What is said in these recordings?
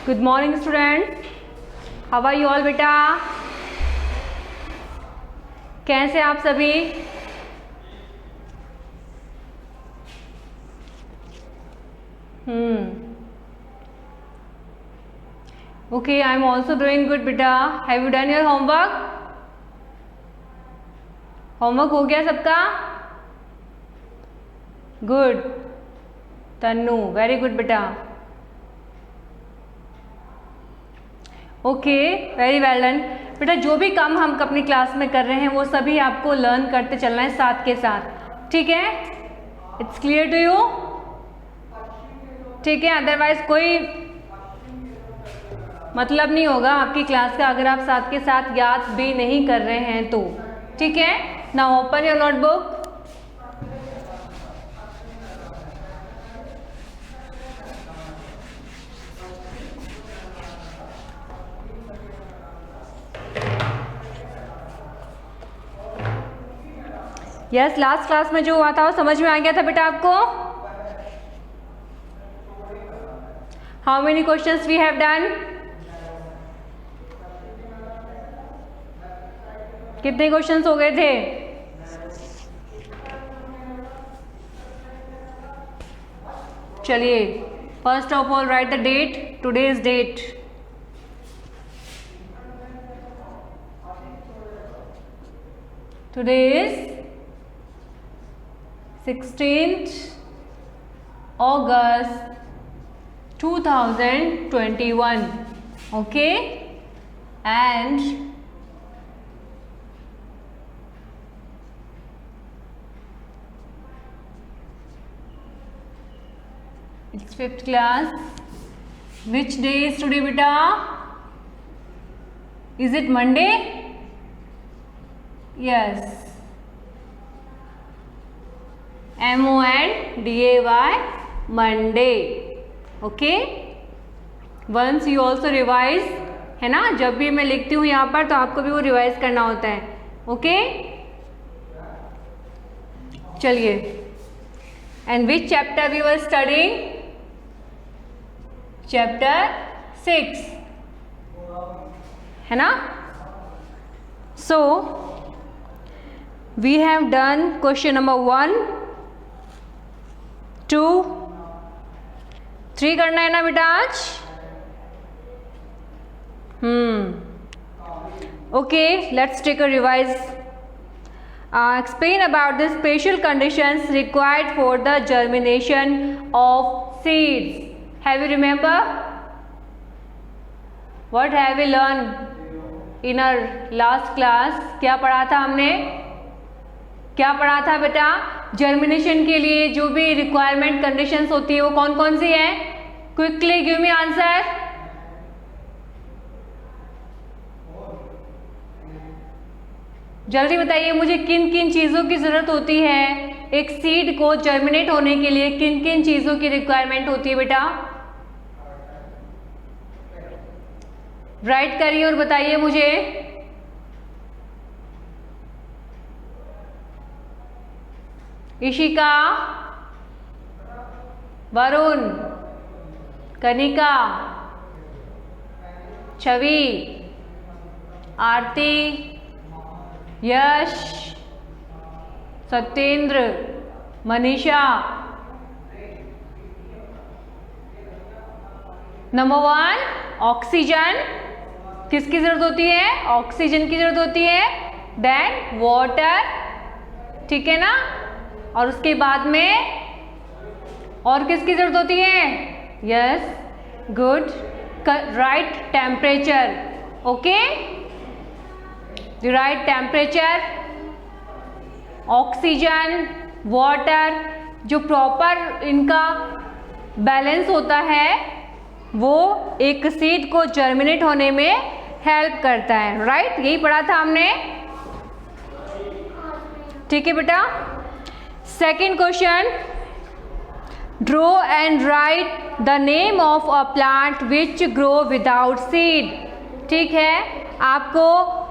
Good morning student, how are you all बेटा? कैसे आप सभी? Okay, I am also doing good बेटा. Have you done your homework? Homework हो गया सबका? गुड. तन्नू, वेरी गुड बेटा. ओके, वेरी वेल डन बेटा. जो भी काम हम अपनी क्लास में कर रहे हैं वो सभी आपको लर्न करते चलना है साथ के साथ, ठीक है? It's clear to you? ठीक है, अदरवाइज कोई मतलब नहीं होगा आपकी क्लास का अगर आप साथ के साथ याद भी नहीं कर रहे हैं तो, ठीक है? Now open your notebook. Yes, last class में जो हुआ था वो समझ में आ गया था बेटा आपको? How many questions we have done? कितने क्वेश्चंस हो गए थे? चलिए, first of all write the date. Today's date. Today is 16th August 2021. Okay, and it's 5th class. Which day is today beta? Is it Monday? Yes. MONDAY, Monday. Okay. Once you also revise, है ना? जब भी मैं लिखती हूँ यहाँ पर तो आपको भी वो रिवाइज करना होता है. ओके, चलिए. And which chapter we were studying? Chapter 6, है ना? So we have done question number 1, 2, 3 करना है ना बेटा आज? Okay, let's take a revise. Explain about the special conditions required for the germination of seeds. Have you remember? What have we learned in our last class? क्या पढ़ा था हमने? क्या पढ़ा था बेटा? जर्मिनेशन के लिए जो भी रिक्वायरमेंट कंडीशंस होती है वो कौन कौन सी है? Quickly give me answer. जल्दी बताइए मुझे, किन किन चीज़ों की ज़रूरत होती है? एक सीड को जर्मिनेट होने के लिए किन किन चीज़ों की रिक्वायरमेंट होती है बेटा? राइट करिए और बताइए मुझे. इशिका, वरुण, कनिका, छवि, आरती, यश, सत्येंद्र, मनीषा. Number 1, oxygen. किसकी जरूरत होती है? ऑक्सीजन की जरूरत होती है. देन वाटर, ठीक है ना? और उसके बाद में और किसकी जरूरत होती है? Yes, good, right temperature. Okay, the right temperature, oxygen, water, जो प्रॉपर इनका बैलेंस होता है वो एक सीड को जर्मिनेट होने में हेल्प करता है. राइट, यही पढ़ा था हमने. ठीक है बेटा. Second question, draw and write the name of a plant which grow without seed. ठीक है, आपको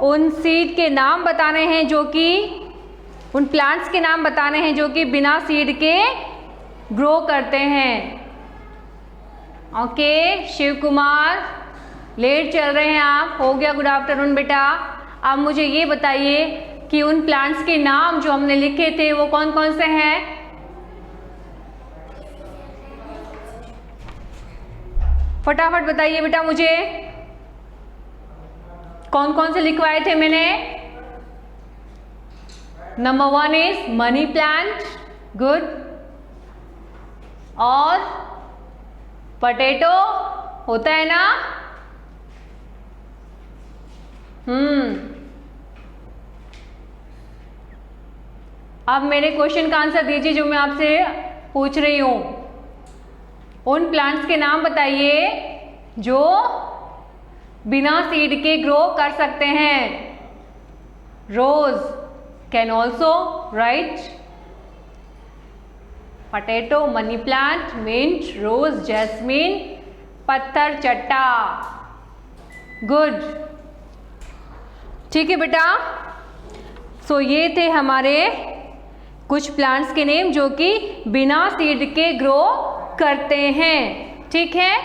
उन सीड के नाम बताने हैं जो कि उन प्लांट्स के नाम बताने हैं जो कि बिना सीड के ग्रो करते हैं. ओके शिव कुमार, लेट चल रहे हैं आप, हो गया गुड आफ्टरनून बेटा। अब मुझे ये बताइए कि उन प्लांट्स के नाम जो हमने लिखे थे वो कौन कौन से हैं? फटाफट बताइए बेटा मुझे, कौन कौन से लिखवाए थे मैंने? Number 1 is money plant, good. और पोटैटो होता है ना? अब मेरे क्वेश्चन का आंसर दीजिए जो मैं आपसे पूछ रही हूं। उन प्लांट्स के नाम बताइए जो बिना सीड के ग्रो कर सकते हैं। Rose can also, right? Potato, money plant, mint, rose, jasmine, पत्थर चट्टा, गुड। ठीक है बेटा, सो ये थे हमारे कुछ प्लांट्स के नेम जो कि बिना सीड के ग्रो करते हैं। ठीक है,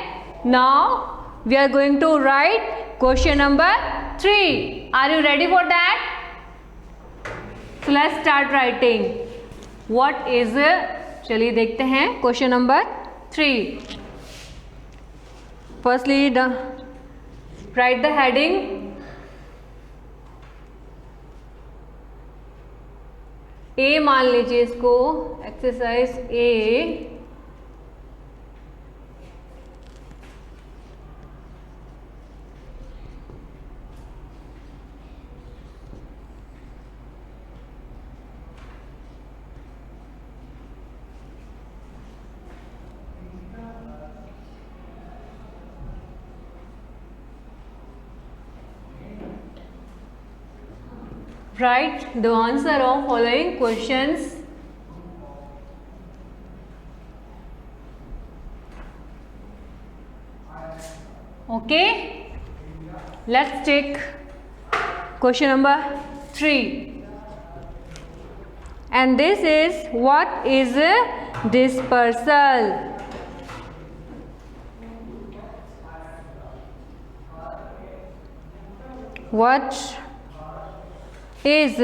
now we are going to write question number 3। Are you ready for that? So let's start writing what is, चलिए देखते हैं question number 3। Firstly write the heading. A मान लीजिए इसको, exercise A. Write the answer of following questions. Okay, let's take question number 3. And this is, what is dispersal? What is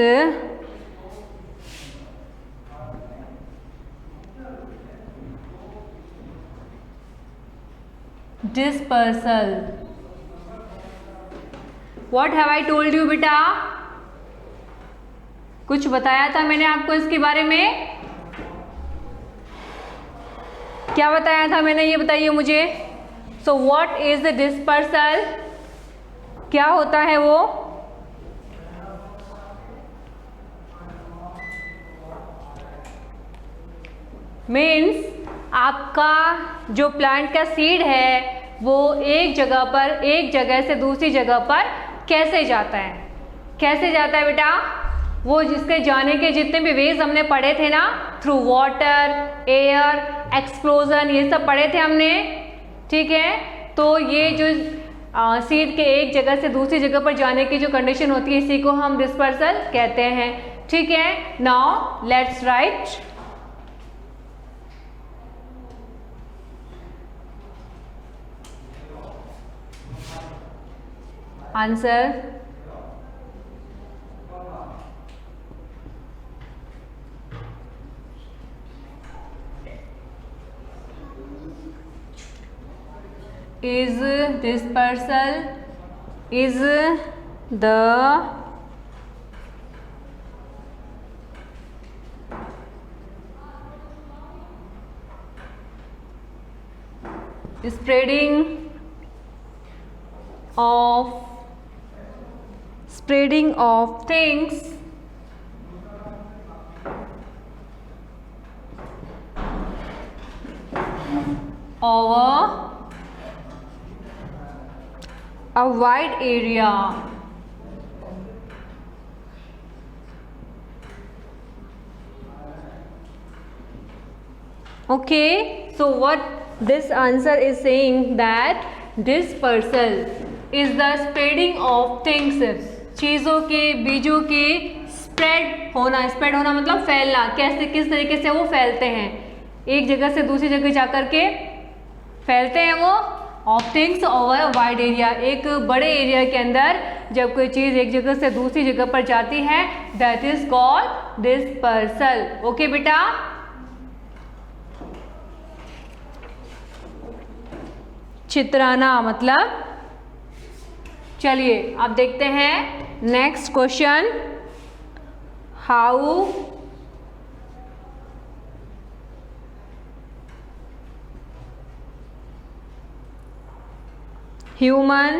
dispersal? What have I told you बेटा? कुछ बताया था मैंने आपको इसके बारे में? क्या बताया था मैंने, ये बताइए मुझे। So what is the dispersal? क्या होता है वो? मीन्स आपका जो प्लांट का सीड है वो एक जगह से दूसरी जगह पर कैसे जाता है? कैसे जाता है बेटा? वो जिसके जाने के जितने भी वेज हमने पढ़े थे ना, थ्रू वाटर, एयर, एक्सप्लोजन, ये सब पढ़े थे हमने। ठीक है, तो ये जो सीड के एक जगह से दूसरी जगह पर जाने की जो कंडीशन होती है, इसी को हम डिस्पर्सल कहते हैं। ठीक है, now let's write. Answer is dispersal is the spreading of things over a wide area. Okay, so what this answer is saying, that dispersal is the spreading of things, चीज़ों के, बीजों के स्प्रेड होना मतलब फैलना। कैसे, किस तरीके से वो फैलते हैं? एक जगह से दूसरी जगह जाकर के फैलते हैं वो of things over wide area, एक बड़े एरिया के अंदर जब कोई चीज़ एक जगह से दूसरी जगह पर जाती है that is called dispersal. Okay बेटा, चित्राना मतलब। चलिए अब देखते हैं next question. How human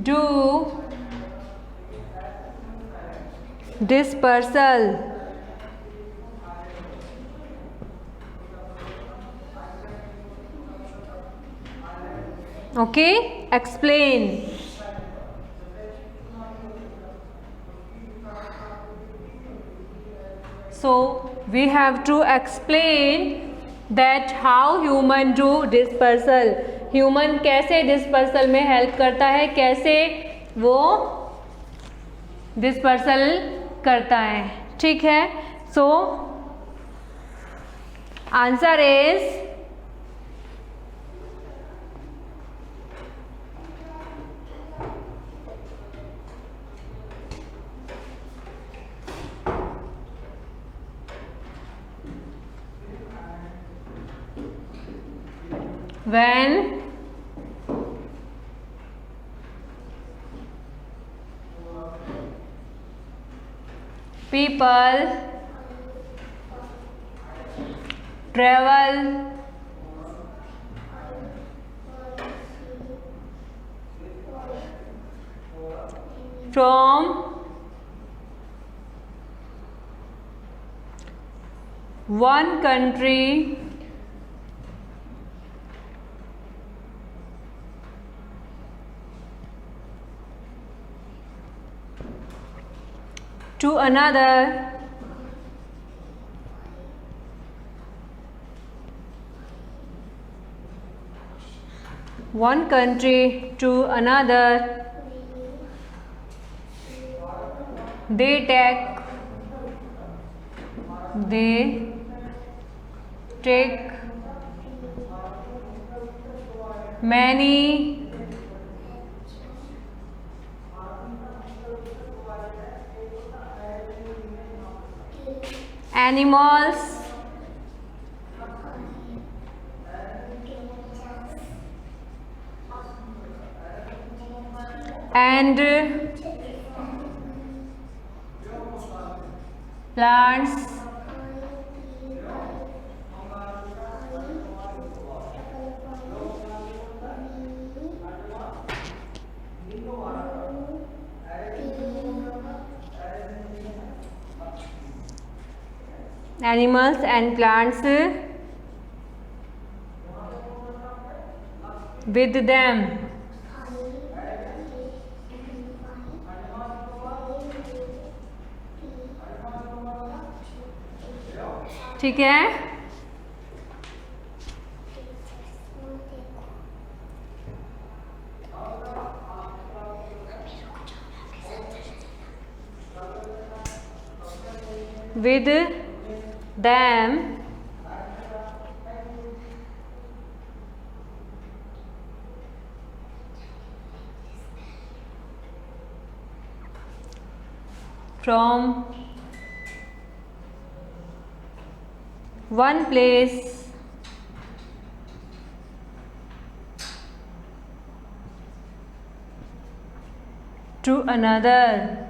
do dispersal? Okay, explain. So we have to explain that how human do dispersal. Human कैसे dispersal में help करता है, कैसे वो dispersal करता है, ठीक है। So answer is when people travel from one country to another, one country to another, they take many animals and plants and plants with them. ठीक है, with them from one place to another.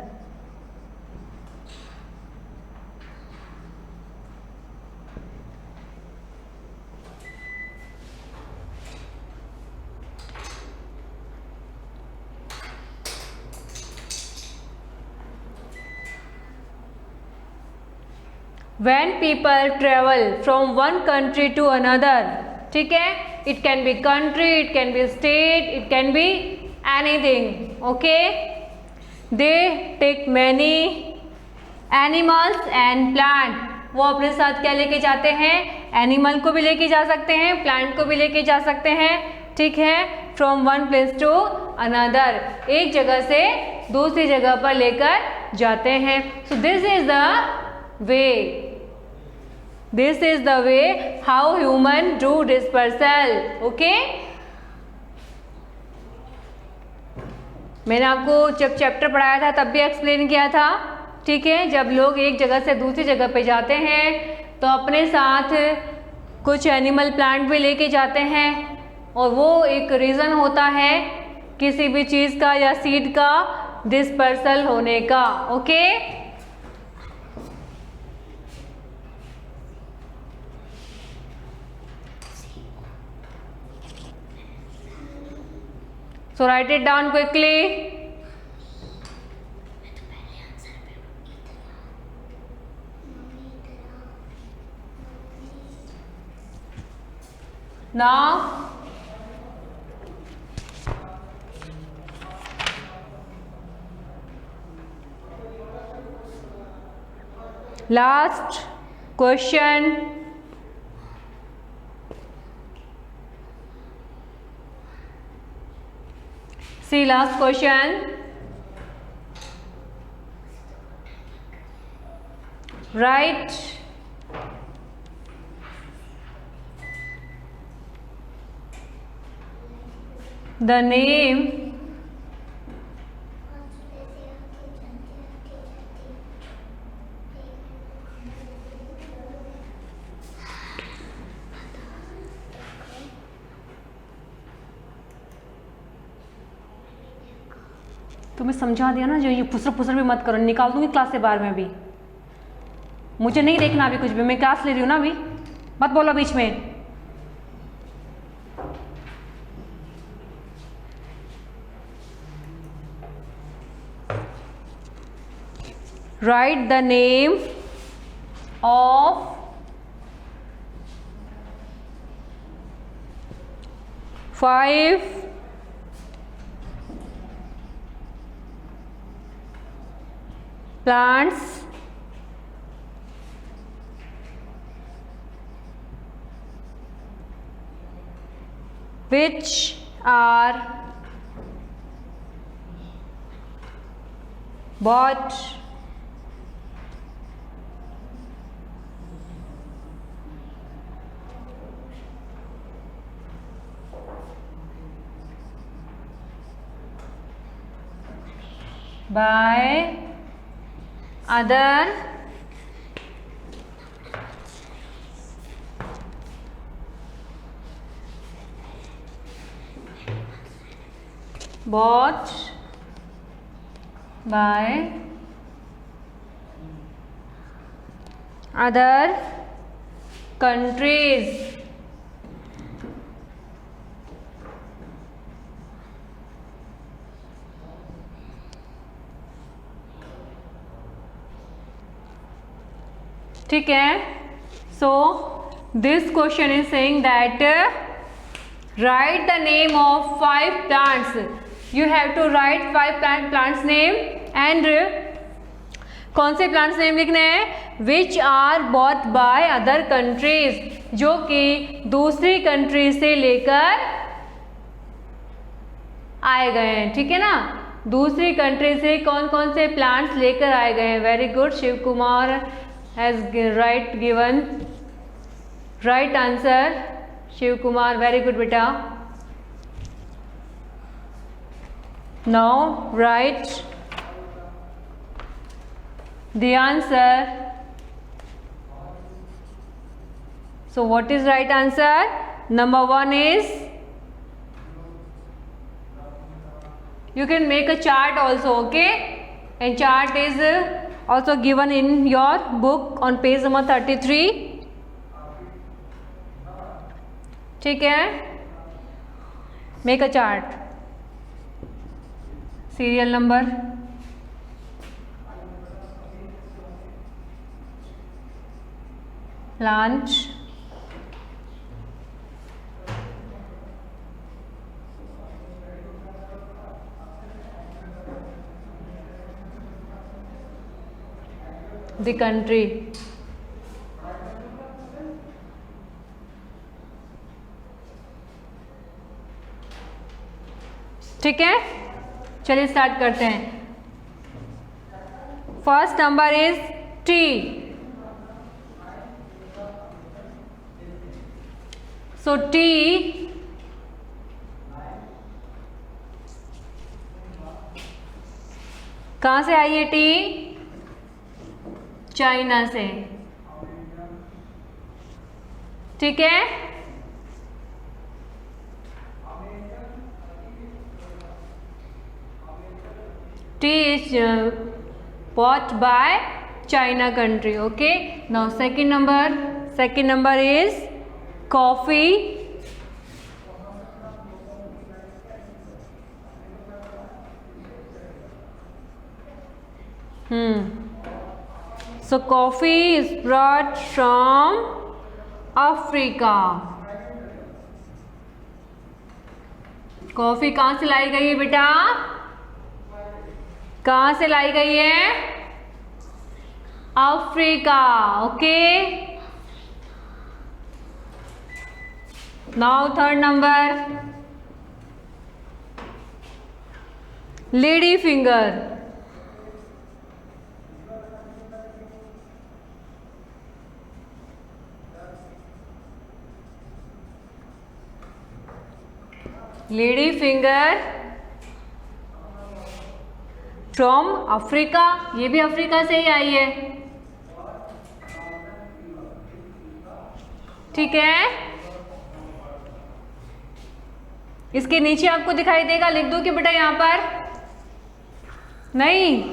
When people travel from one country to another, ठीक है, it can be country, it can be state, it can be anything. Okay, they take many animals and plant. वो अपने साथ क्या लेके जाते हैं, animal को भी लेके जा सकते हैं, प्लांट को भी लेके जा सकते हैं, ठीक है। From one place to another, एक जगह से दूसरी जगह पर लेकर जाते हैं। So this is the way this is the way how human do dispersal. Okay, मैंने आपको जब चैप्टर पढ़ाया था तब भी एक्सप्लेन किया था. ठीक है, जब लोग एक जगह से दूसरी जगह पे जाते हैं तो अपने साथ कुछ एनिमल प्लांट भी लेके जाते हैं, और वो एक रीज़न होता है किसी भी चीज़ का या सीड का डिस्पर्सल होने का. Okay, so write it down quickly. Now last question. See, last question. Write the name तुम्हें समझा दिया ना, जो ये फुसर फुसर भी मत करो, निकाल दूंगी क्लास से बाहर में भी. मुझे नहीं देखना अभी कुछ भी, मैं क्लास ले रही हूँ ना अभी, मत बोलो बीच में. Write the name of five plants which are bought by other bought by other countries. ठीक है, so this question is saying that write the name of 5 plants. You have to write 5 plants name and कौन से plants name लिखने हैं? Which are bought by other countries, जो कि दूसरी country से लेकर आए गए हैं. ठीक है ना, दूसरी कंट्री से कौन कौन से प्लांट्स लेकर आए गए हैं. Very good, Shiv Kumar has given right answer. Shiv Kumar, very good beta. Now write the answer. So what is right answer? Number 1 is, you can make a chart also, okay, and chart is also given in your book on page number 33. ठीक है, make a chart. Serial number, plant, the country. ठीक है, चलिए start करते हैं. First number is T. So T कहाँ से आई है? टी चाइना से, ठीक है। T is bought by China country. Okay, now second number is coffee. So coffee is brought from Africa. Coffee कहाँ से लाई गई है बेटा? कहाँ से लाई गई है? Africa. Okay, now third number, lady finger. Lady finger from Africa, ये भी अफ्रीका से ही आई है, ठीक है। इसके नीचे आपको दिखाई देगा, लिख दो कि बेटा यहां पर? नहीं,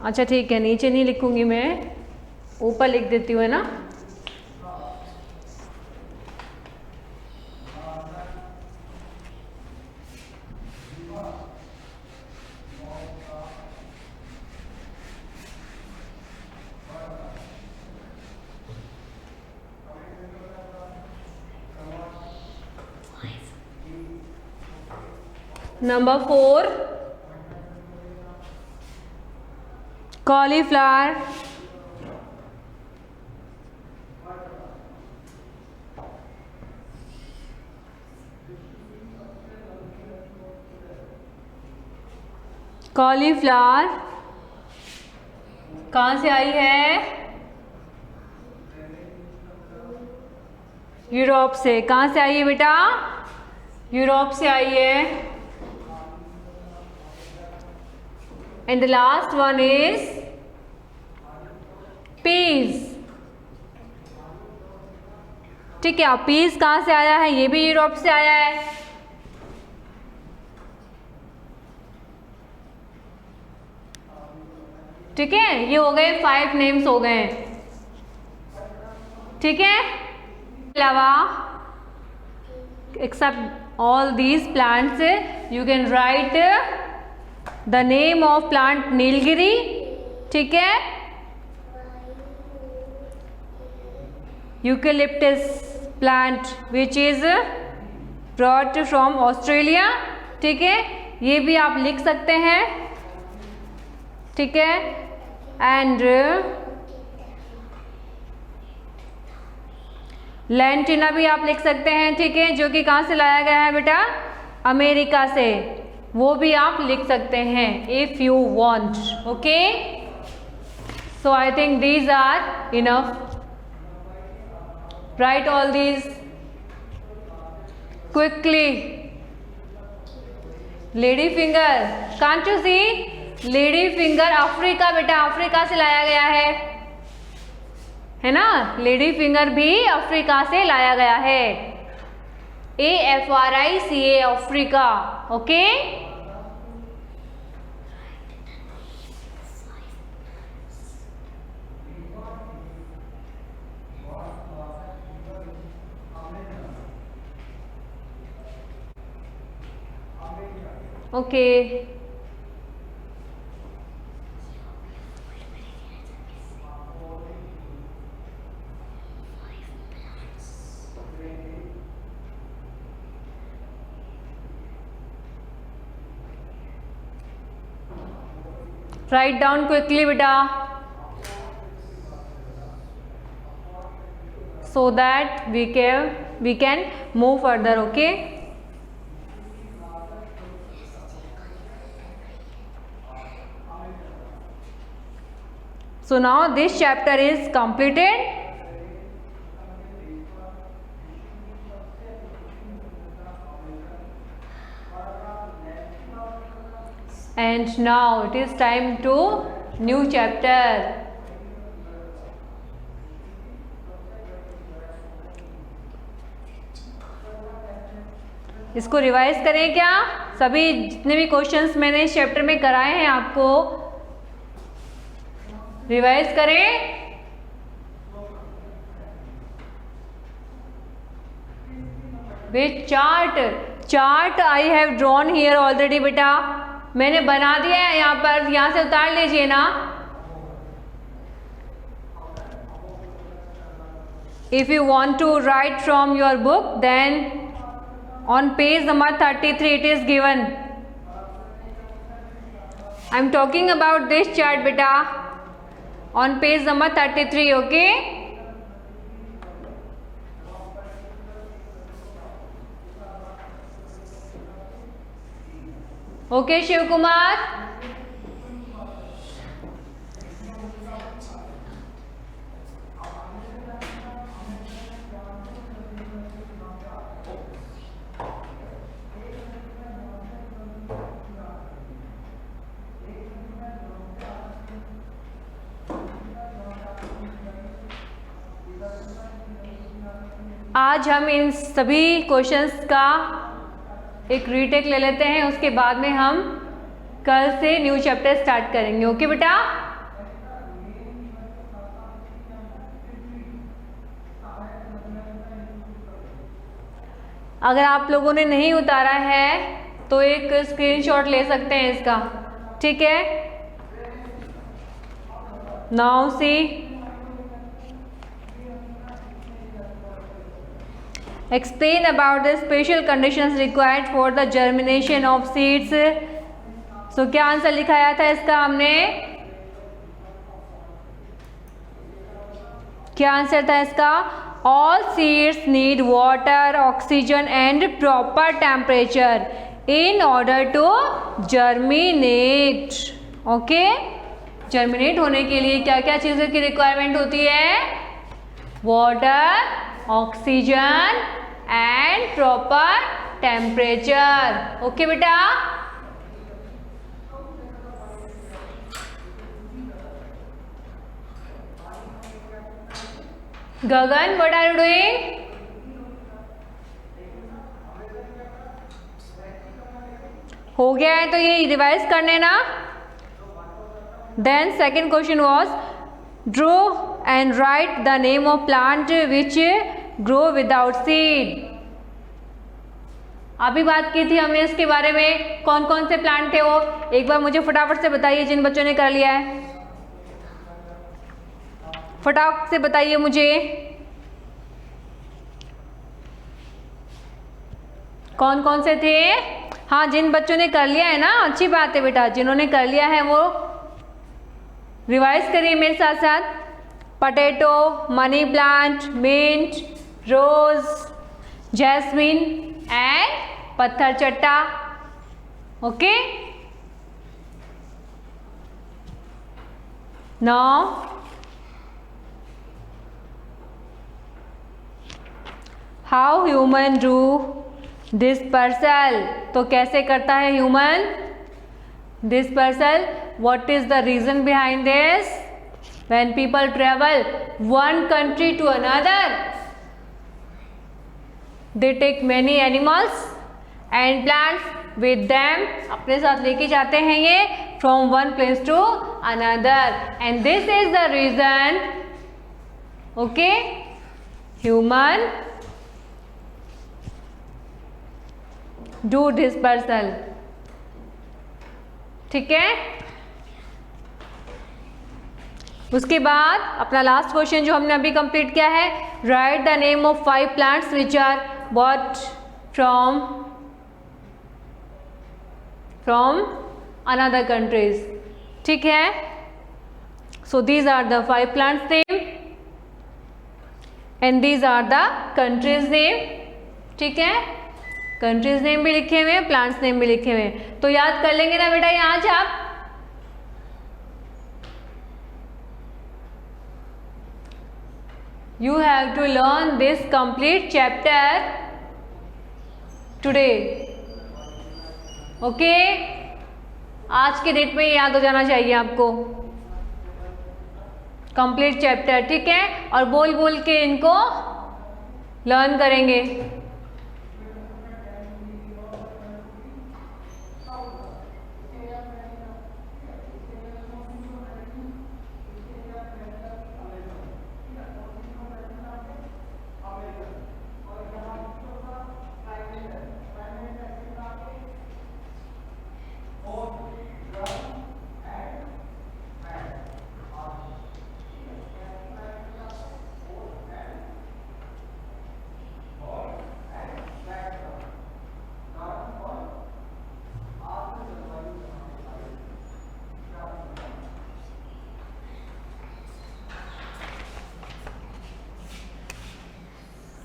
अच्छा ठीक है, नीचे नहीं लिखूंगी मैं, ऊपर लिख देती हूँ, है ना। Number 4, cauliflower. कॉलीफ्लावर कहाँ से आई है? यूरोप से। कहाँ से आई है बेटा? यूरोप से आई है। And the last one is peas. ठीक है, peas कहाँ से आया है? ये भी यूरोप से आया है। ठीक है, ये हो गए 5 नेम्स हो गए, ठीक है। अलावा except all these plants you can write the name of plant Nilgiri, ठीक है। Eucalyptus plant which is brought from Australia, ठीक है, ये भी आप लिख सकते हैं, ठीक है। एंड लैंटिना भी आप लिख सकते हैं, ठीक है, जो कि कहाँ से लाया गया है बेटा? अमेरिका से, वो भी आप लिख सकते हैं if you want, okay. So I think these are enough. Write all these quickly. Lady finger, can't you see? Lady finger Africa, बेटा अफ्रीका से लाया गया है ना। लेडी फिंगर भी अफ्रीका से लाया गया है, AFRICA, Africa, okay. Okay, write down quickly beta, so that we can move further, okay. So now this chapter is completed. and now it is time to new chapter. इसको revise करें क्या? सभी जितने भी क्वेश्चंस मैंने इस chapter में कराए हैं आपको रिवाइज करें. Which chart I have drawn here already. बेटा मैंने बना दिया है यहाँ पर, यहाँ से उतार लीजिए ना. If you want to write from your book then on page number 33 it is given. I am talking about this chart beta on page number 33. okay, okay Shiv Kumar. आज हम इन सभी क्वेश्चंस का एक रीटेक ले लेते हैं, उसके बाद में हम कल से न्यू चैप्टर स्टार्ट करेंगे. ओके बेटा. अगर आप लोगों ने नहीं उतारा है तो एक स्क्रीनशॉट ले सकते हैं इसका. ठीक है. Now see explain about the special conditions required for the germination of seeds. so क्या आंसर लिखाया था इसका हमने? क्या आंसर था इसका? all seeds need water, oxygen and proper temperature in order to germinate. Okay. Germinate होने के लिए क्या क्या चीज़ों की रिक्वायरमेंट होती है? Water, oxygen and proper temperature. Okay बेटा. Gagan what are you doing? हो गया है तो ये रिवाइज करने ना. Then second question was draw and write the name of plant which grow without seed. अभी बात की थी हमने इसके बारे में. कौन कौन से प्लांट थे वो एक बार मुझे फटाफट से बताइए जिन बच्चों ने कर लिया है. फटाफट से बताइए मुझे कौन कौन से थे. हाँ जिन बच्चों ने कर लिया है ना, अच्छी बात है बेटा. जिन्होंने कर लिया है वो रिवाइज करिए मेरे साथ साथ. Potato, money plant, mint, rose, jasmine and पत्थर चट्टा. Okay. Now how human do dispersal. तो कैसे करता है human dispersal? What is the reason behind this? When people travel one country to another, they take many animals and plants with them. अपने साथ लेके जाते हैं ये from one place to another, and this is the reason. Okay, human do dispersal. ठीक है. उसके बाद अपना लास्ट क्वेश्चन जो हमने अभी कंप्लीट किया है, write the name of 5 plants which are bought from another countries. ठीक है. So these are the 5 plants name and these are the countries name. ठीक है. कंट्रीज नेम भी लिखे हुए हैं, प्लांट्स नेम भी लिखे हुए हैं. तो याद कर लेंगे ना बेटा ये आज आप. You have to learn this complete chapter today. Okay. आज के डेट में याद हो जाना चाहिए आपको, कंप्लीट चैप्टर, ठीक है। और बोल बोल के इनको लर्न करेंगे।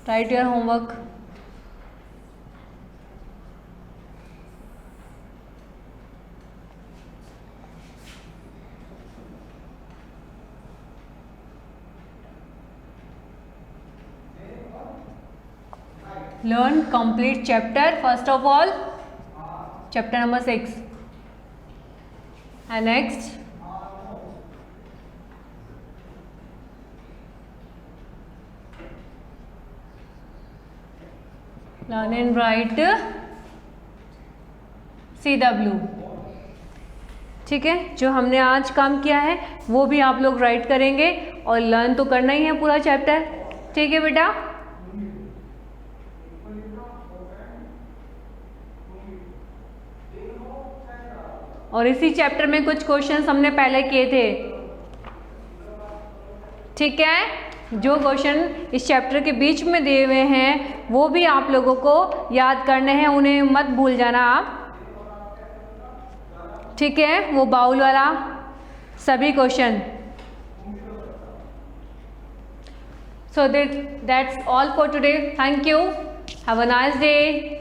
Write your homework. Learn complete chapter. First of all, chapter number 6. And next, learn and write CW, ठीक है। जो हमने आज काम किया है वो भी आप लोग राइट करेंगे और लर्न तो करना ही है पूरा चैप्टर, ठीक है बेटा। और इसी चैप्टर में कुछ क्वेश्चंस हमने पहले किए थे, ठीक है। जो क्वेश्चन इस चैप्टर के बीच में दिए हुए हैं वो भी आप लोगों को याद करने हैं, उन्हें मत भूल जाना आप, ठीक है। वो बाउल वाला सभी question. So that's all for today. Thank you, have a nice day.